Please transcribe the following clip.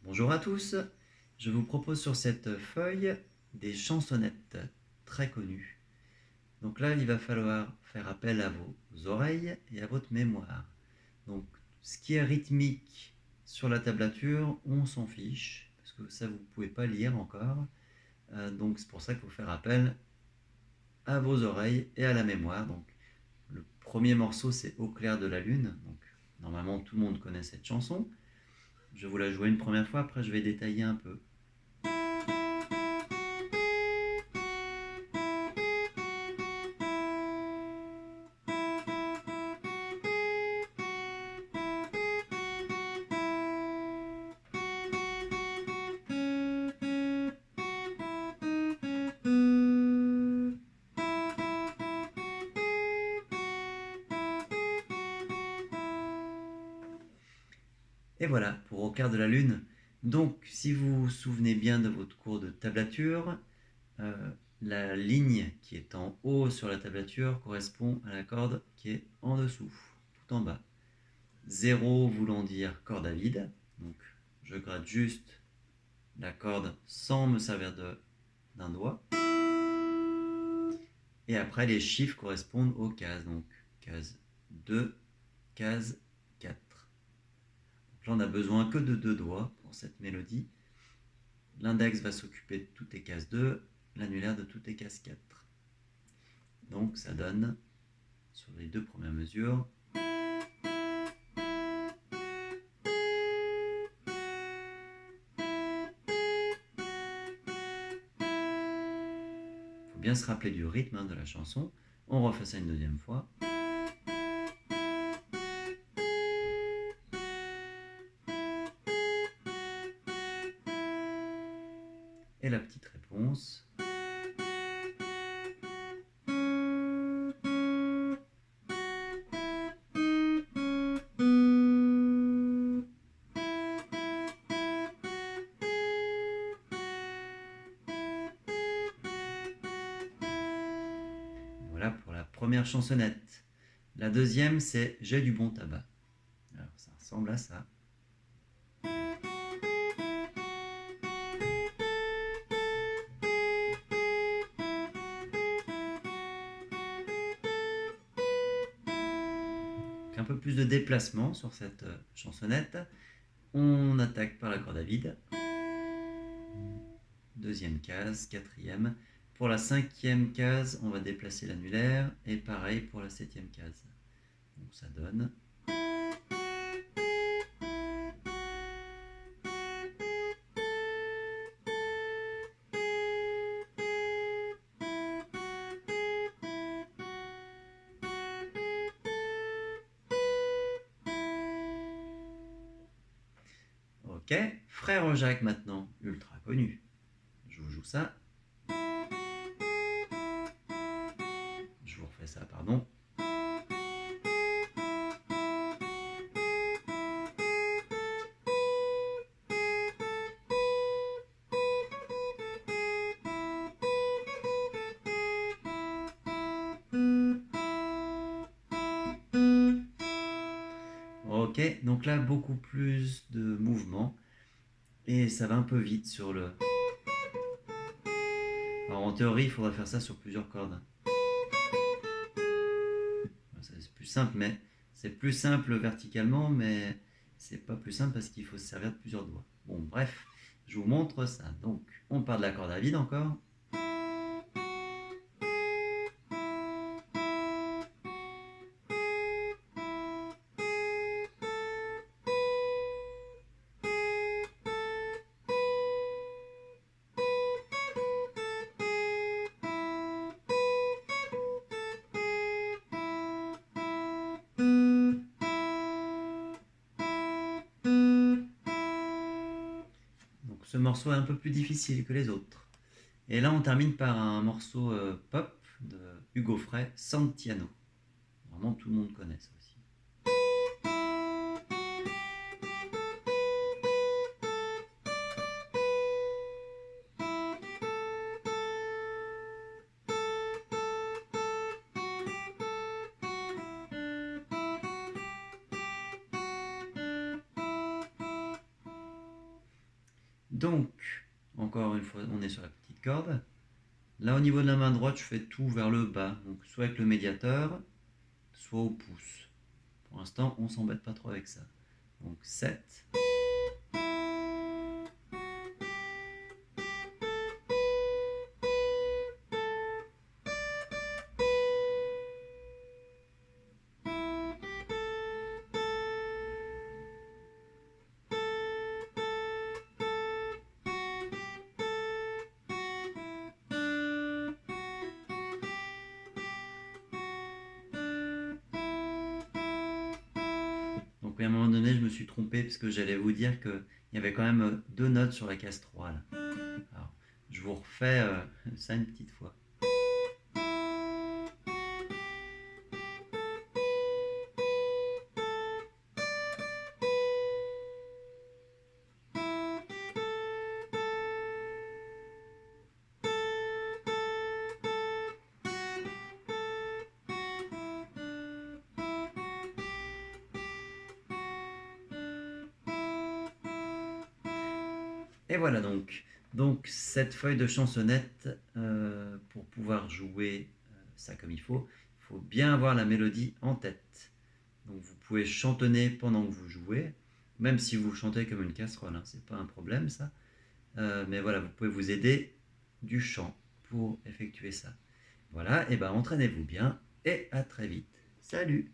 Bonjour à tous, je vous propose sur cette feuille des chansonnettes très connues. Donc là, il va falloir faire appel à vos oreilles et à votre mémoire. Donc ce qui est rythmique sur la tablature, on s'en fiche, parce que ça vous ne pouvez pas lire encore. Donc c'est pour ça qu'il faut faire appel à vos oreilles et à la mémoire. Donc le premier morceau, c'est Au clair de la lune. Donc normalement tout le monde connaît cette chanson. Je vais vous la jouer une première fois, après je vais détailler un peu. Et voilà, pour Au clair de la lune. Donc, si vous vous souvenez bien de votre cours de tablature, la ligne qui est en haut sur la tablature correspond à la corde qui est en dessous, tout en bas. 0 voulant dire corde à vide. Donc, je gratte juste la corde sans me servir d'un doigt. Et après, les chiffres correspondent aux cases. Donc, case 2, case 4. Là, on n'a besoin que de 2 doigts pour cette mélodie. L'index va s'occuper de toutes les cases 2, l'annulaire de toutes les cases 4. Donc ça donne, sur les 2 premières mesures, il faut bien se rappeler du rythme de la chanson. On refait ça une deuxième fois. Et la petite réponse. Voilà pour la première chansonnette. La deuxième, c'est J'ai du bon tabac. Alors ça ressemble à ça. Un peu plus de déplacement sur cette chansonnette. On attaque par la corde à vide. Deuxième case, quatrième. Pour la cinquième case, on va déplacer l'annulaire. Et pareil pour la septième case. Donc ça donne. Ok, Frère Jacques maintenant, ultra connu. Je vous joue ça. Je vous refais ça, pardon. Ok, donc là, beaucoup plus de mouvement. Et ça va un peu vite sur le... Alors en théorie, il faudra faire ça sur plusieurs cordes. C'est plus simple, mais c'est plus simple verticalement, mais c'est pas plus simple parce qu'il faut se servir de plusieurs doigts. Bon, bref, je vous montre ça. Donc, on part de la corde à vide encore. Donc ce morceau est un peu plus difficile que les autres. Et là, on termine par un morceau pop de Hugo Frey, Santiano. Vraiment, tout le monde connaît ça aussi. Donc, encore une fois, on est sur la petite corde. Là, au niveau de la main droite, je fais tout vers le bas, donc soit avec le médiateur, soit au pouce. Pour l'instant, on s'embête pas trop avec ça. Donc 7. Donc à un moment donné, je me suis trompé parce que j'allais vous dire qu'il y avait quand même deux notes sur la case 3 là. Alors, je vous refais ça une petite fois. Et voilà donc. Donc cette feuille de chansonnette, pour pouvoir jouer ça comme il faut bien avoir la mélodie en tête. Donc vous pouvez chantonner pendant que vous jouez, même si vous chantez comme une casserole, hein, c'est pas un problème ça. Mais voilà, vous pouvez vous aider du chant pour effectuer ça. Voilà, et ben entraînez-vous bien et à très vite. Salut!